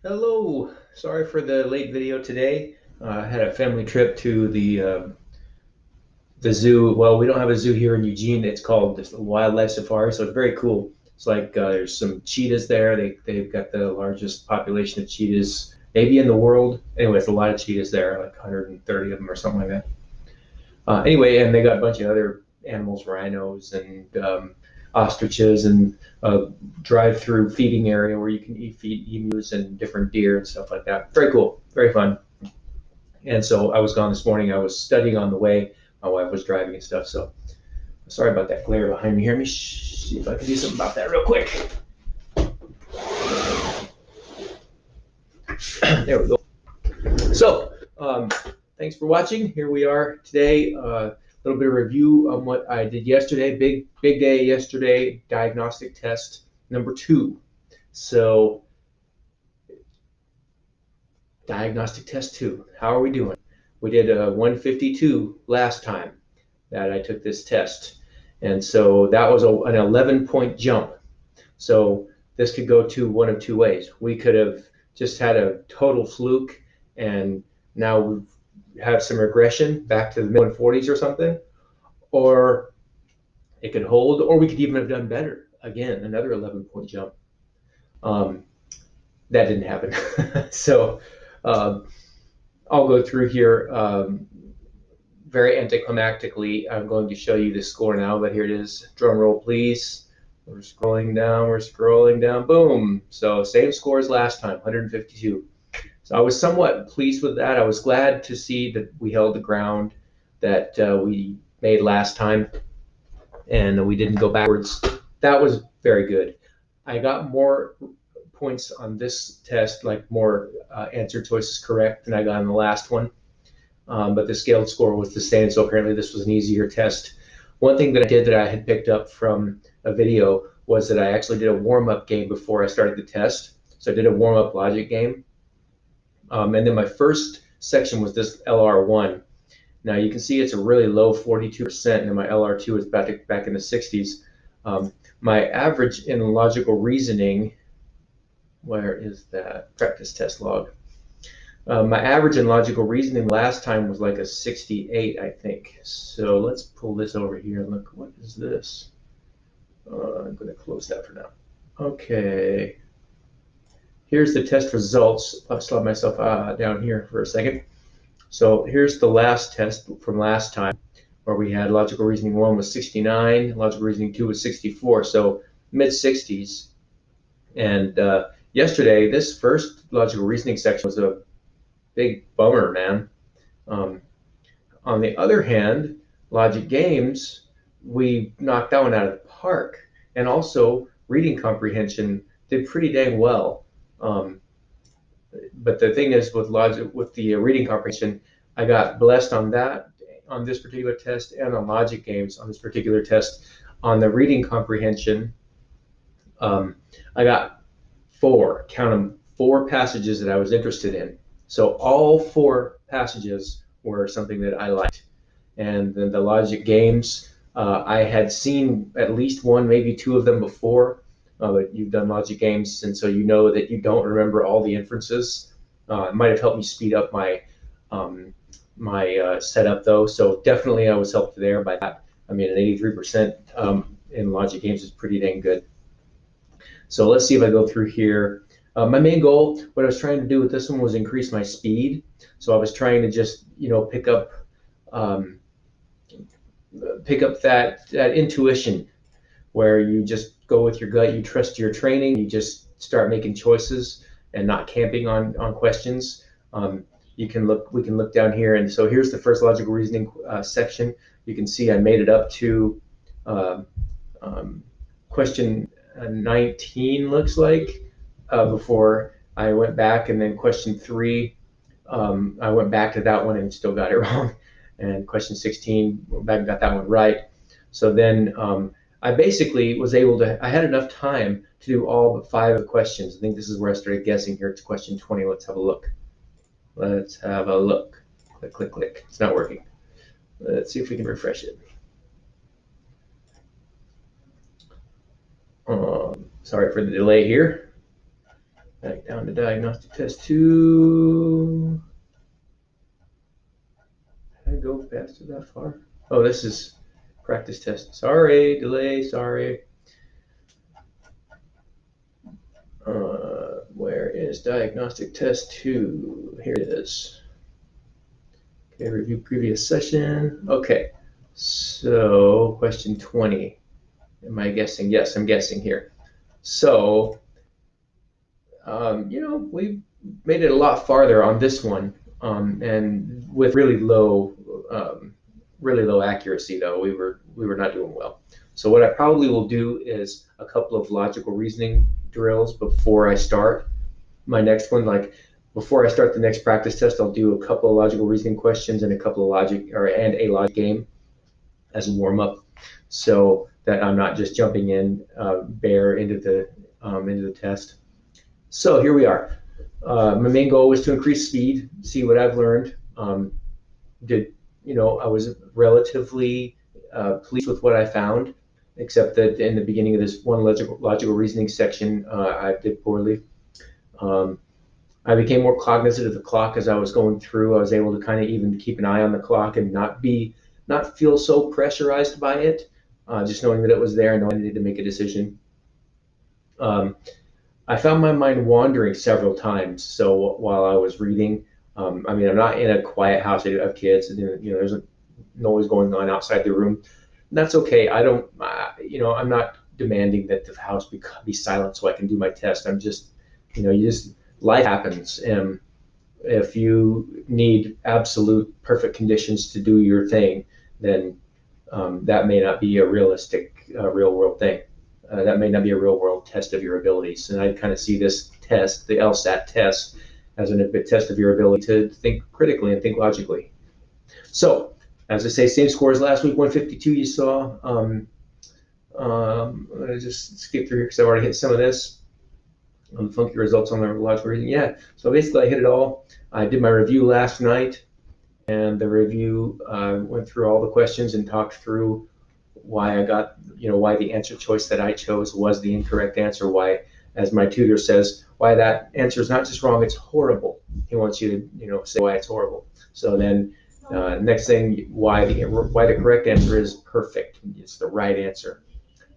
Hello, sorry for the late video today. I had a family trip to the zoo. Well, we don't have a zoo here in Eugene. It's called the Wildlife Safari, so it's very cool. It's like there's some cheetahs there. They've got the largest population of cheetahs maybe in the world. Anyway, it's a lot of cheetahs there, like 130 of them or something like that. Anyway, and they got a bunch of other animals, rhinos and ostriches, and drive-through feeding area where you can feed emus and different deer and stuff like that. Very cool, very fun. And so I was gone this morning. I was studying on the way. My wife was driving and stuff. So sorry about that glare behind me here. Let me see if I can do something about that real quick. There we go. So thanks for watching. Here we are today. A little bit of review on what I did yesterday. Big day yesterday. Diagnostic test number 2. So diagnostic test 2. How are we doing? We did a 152 last time that I took this test. And so that was an 11-point jump. So this could go to one of two ways. We could have just had a total fluke and now we have some regression back to the mid 140s or something, or it could hold, or we could even have done better. Again, another 11-point jump. Um, that didn't happen. So I'll go through here very anticlimactically. I'm going to show you the score now, but here it is. Drum roll, please. We're scrolling down, boom. So same score as last time, 152. So I was somewhat pleased with that. I was glad to see that we held the ground that we made last time and we didn't go backwards. That was very good. I got more points on this test, like more answer choices correct than I got on the last one. But the scaled score was the same, so apparently this was an easier test. One thing that I did that I had picked up from a video was that I actually did a warm-up game before I started the test. So I did a warm-up logic game. And then my first section was this LR1. Now you can see it's a really low 42%, and my LR2 is back in the 60s. My average in logical reasoning, where is that? Practice test log. My average in logical reasoning last time was like a 68, I think. So let's pull this over here and look. What is this? I'm going to close that for now. Okay. Here's the test results. I'll slide myself down here for a second. So here's the last test from last time, where we had logical reasoning 1 was 69, logical reasoning 2 was 64, so mid 60s. And yesterday, this first logical reasoning section was a big bummer, man. On the other hand, logic games, we knocked that one out of the park. And also, reading comprehension did pretty dang well. But the thing is, with the reading comprehension, I got blessed on that, on this particular test, and on logic games on this particular test. On the reading comprehension, I got count them, 4 passages that I was interested in. So all 4 passages were something that I liked. And then the logic games, I had seen at least 1, maybe 2 of them before. But you've done logic games, and so you know that you don't remember all the inferences. It might have helped me speed up my setup, though. So definitely I was helped there by that. I mean, an 83% in logic games is pretty dang good. So let's see if I go through here. My main goal, what I was trying to do with this one, was increase my speed. So I was trying to just, pick up that intuition, where you just go with your gut, you trust your training, you just start making choices and not camping on questions. We can look down here, and so here's the first logical reasoning section. You can see I made it up to question 19, looks like, before I went back, and then question 3, I went back to that one and still got it wrong. And question 16, went back and got that one right. So then I basically was able to, I had enough time to do all but 5 of the questions. I think this is where I started guessing here. It's question 20. Let's have a look. Click, click, click. It's not working. Let's see if we can refresh it. Sorry for the delay here. Back down to diagnostic test 2. Did I go faster that far? Oh, this is practice test. Sorry, delay, sorry. Where is diagnostic test 2? Here it is. Okay, review previous session. Okay, so question 20. Am I guessing? Yes, I'm guessing here. So, we made it a lot farther on this one, and with really low accuracy. Though we were not doing well. So what I probably will do is a couple of logical reasoning drills before I start my next one. Like before I start the next practice test, I'll do a couple of logical reasoning questions and a couple of a logic game as a warm up, so that I'm not just jumping in bare into the test. So here we are. My main goal was to increase speed, see what I've learned. I was relatively pleased with what I found, except that in the beginning of this one logical reasoning section, I did poorly. I became more cognizant of the clock as I was going through. I was able to kind of even keep an eye on the clock and not feel so pressurized by it, just knowing that it was there and knowing I needed to make a decision. I found my mind wandering several times. So while I was reading, I'm not in a quiet house. I do have kids, and there's a noise going on outside the room. And that's okay. I don't, I'm not demanding that the house be silent so I can do my test. I'm just, life happens, and if you need absolute perfect conditions to do your thing, then that may not be a realistic, real world thing. That may not be a real world test of your abilities. And I kind of see this test, the LSAT test, as a test of your ability to think critically and think logically. So, as I say, same score as last week, 152 you saw. I'm going to just skip through here because I've already hit some of this. Funky results on the logical reasoning. Yeah, so basically I hit it all. I did my review last night, and the review went through all the questions and talked through why I got, why the answer choice that I chose was the incorrect answer, why, as my tutor says, why that answer is not just wrong, it's horrible. He wants you to, say why it's horrible. So then next thing, why the correct answer is perfect. It's the right answer.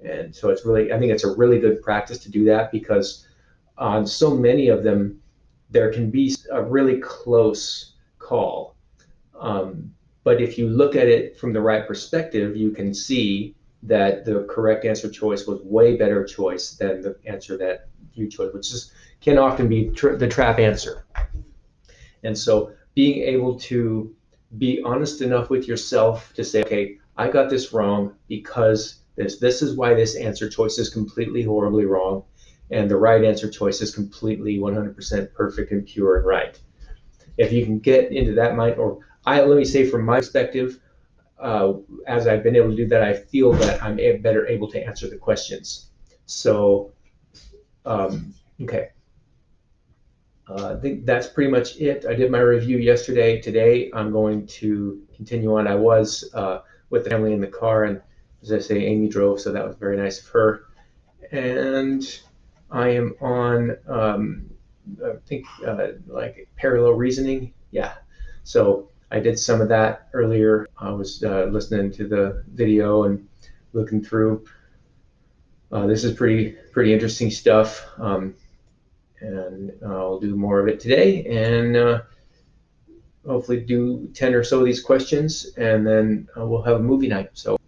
And so I think it's a really good practice to do that, because on so many of them, there can be a really close call. But if you look at it from the right perspective, you can see that the correct answer choice was way better choice than the answer that you chose, which can often be the trap answer. And so being able to be honest enough with yourself to say, okay, I got this wrong because this is why this answer choice is completely horribly wrong, and the right answer choice is completely 100% perfect and pure and right. If you can get into that mind, let me say from my perspective, as I've been able to do that, I feel that I'm better able to answer the questions. So, okay. I think that's pretty much it. I did my review yesterday. Today, I'm going to continue on. I was with the family in the car, and as I say, Amy drove, so that was very nice of her. And I am on, I think, like parallel reasoning. Yeah. So I did some of that earlier. I was listening to the video and looking through. This is pretty interesting stuff, and I'll do more of it today, and hopefully do 10 or so of these questions, and then we'll have a movie night. So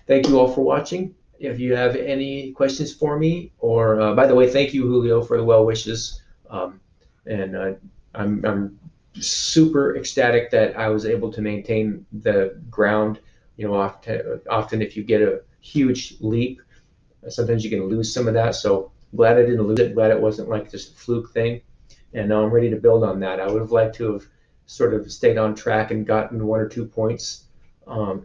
thank you all for watching. If you have any questions for me, or by the way, thank you, Julio, for the well wishes. And I'm super ecstatic that I was able to maintain the ground. Often if you get a huge leap, sometimes you can lose some of that. So glad I didn't lose it. Glad it wasn't like just a fluke thing. And now I'm ready to build on that. I would have liked to have sort of stayed on track and gotten 1 or 2 points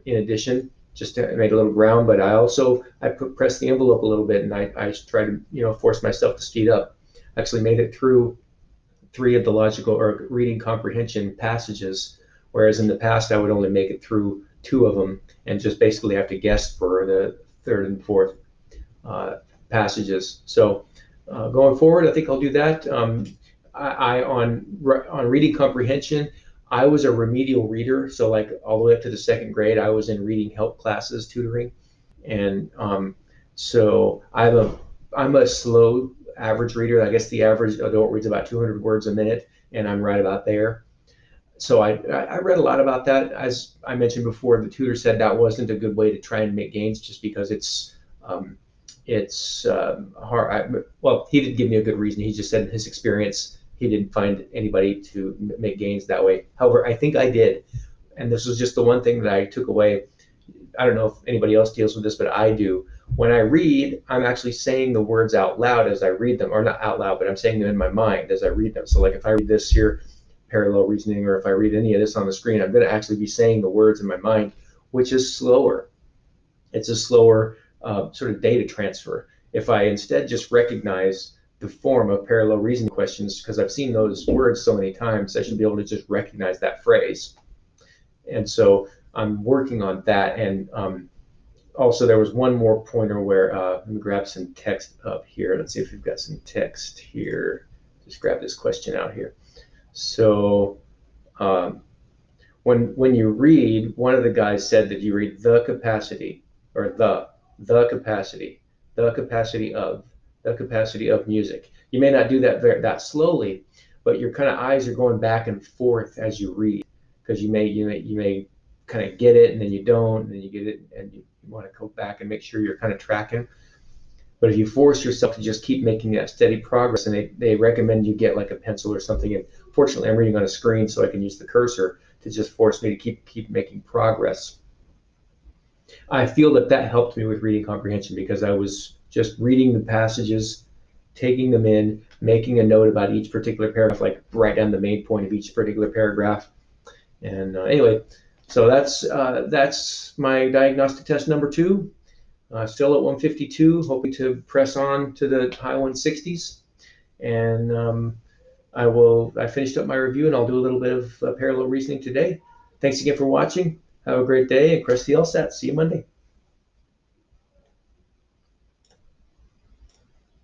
in addition, just to make a little ground. But I pressed the envelope a little bit, and I tried to force myself to speed up. Actually made it through 3 of the logical or reading comprehension passages, whereas in the past I would only make it through 2 of them and just basically have to guess for the 3rd and 4th passages. So Going forward, I think I'll do that. On reading comprehension, I was a remedial reader, so like all the way up to the second grade, I was in reading help classes, tutoring, and so I'm a slow average reader. I guess the average adult reads about 200 words a minute, and I'm right about there. So I read a lot about that. As I mentioned before, the tutor said that wasn't a good way to try and make gains, just because um, it's hard. Well, he didn't give me a good reason. He just said in his experience, he didn't find anybody to make gains that way. However, I think I did, and this was just the one thing that I took away. I don't know if anybody else deals with this, but I do. When I read, I'm actually saying the words out loud as I read them, or not out loud, but I'm saying them in my mind as I read them. So, like if I read this here, parallel reasoning, or if I read any of this on the screen, I'm going to actually be saying the words in my mind, which is slower. It's a slower sort of data transfer. If I instead just recognize the form of parallel reasoning questions, because I've seen those words so many times, I should be able to just recognize that phrase. And so I'm working on that. And also, there was one more pointer where let me grab some text up here. Let's see if we've got some text here. Just grab this question out here. So um, when you read, one of the guys said that you read the capacity, or the capacity, the capacity of music. You may not do that slowly, but your kind of eyes are going back and forth as you read, because you may kind of get it and then you don't, and then you get it and you want to go back and make sure you're kind of tracking. But if you force yourself to just keep making that steady progress, and they recommend you get like a pencil or something. And fortunately, I'm reading on a screen, so I can use the cursor to just force me to keep making progress. I feel that helped me with reading comprehension, because I was just reading the passages, taking them in, making a note about each particular paragraph, like write down the main point of each particular paragraph. And anyway, so that's my diagnostic test number 2. Still at 152, hoping to press on to the high 160s. And I finished up my review, and I'll do a little bit of parallel reasoning today. Thanks again for watching. Have a great day, and press the LSAT. See you Monday.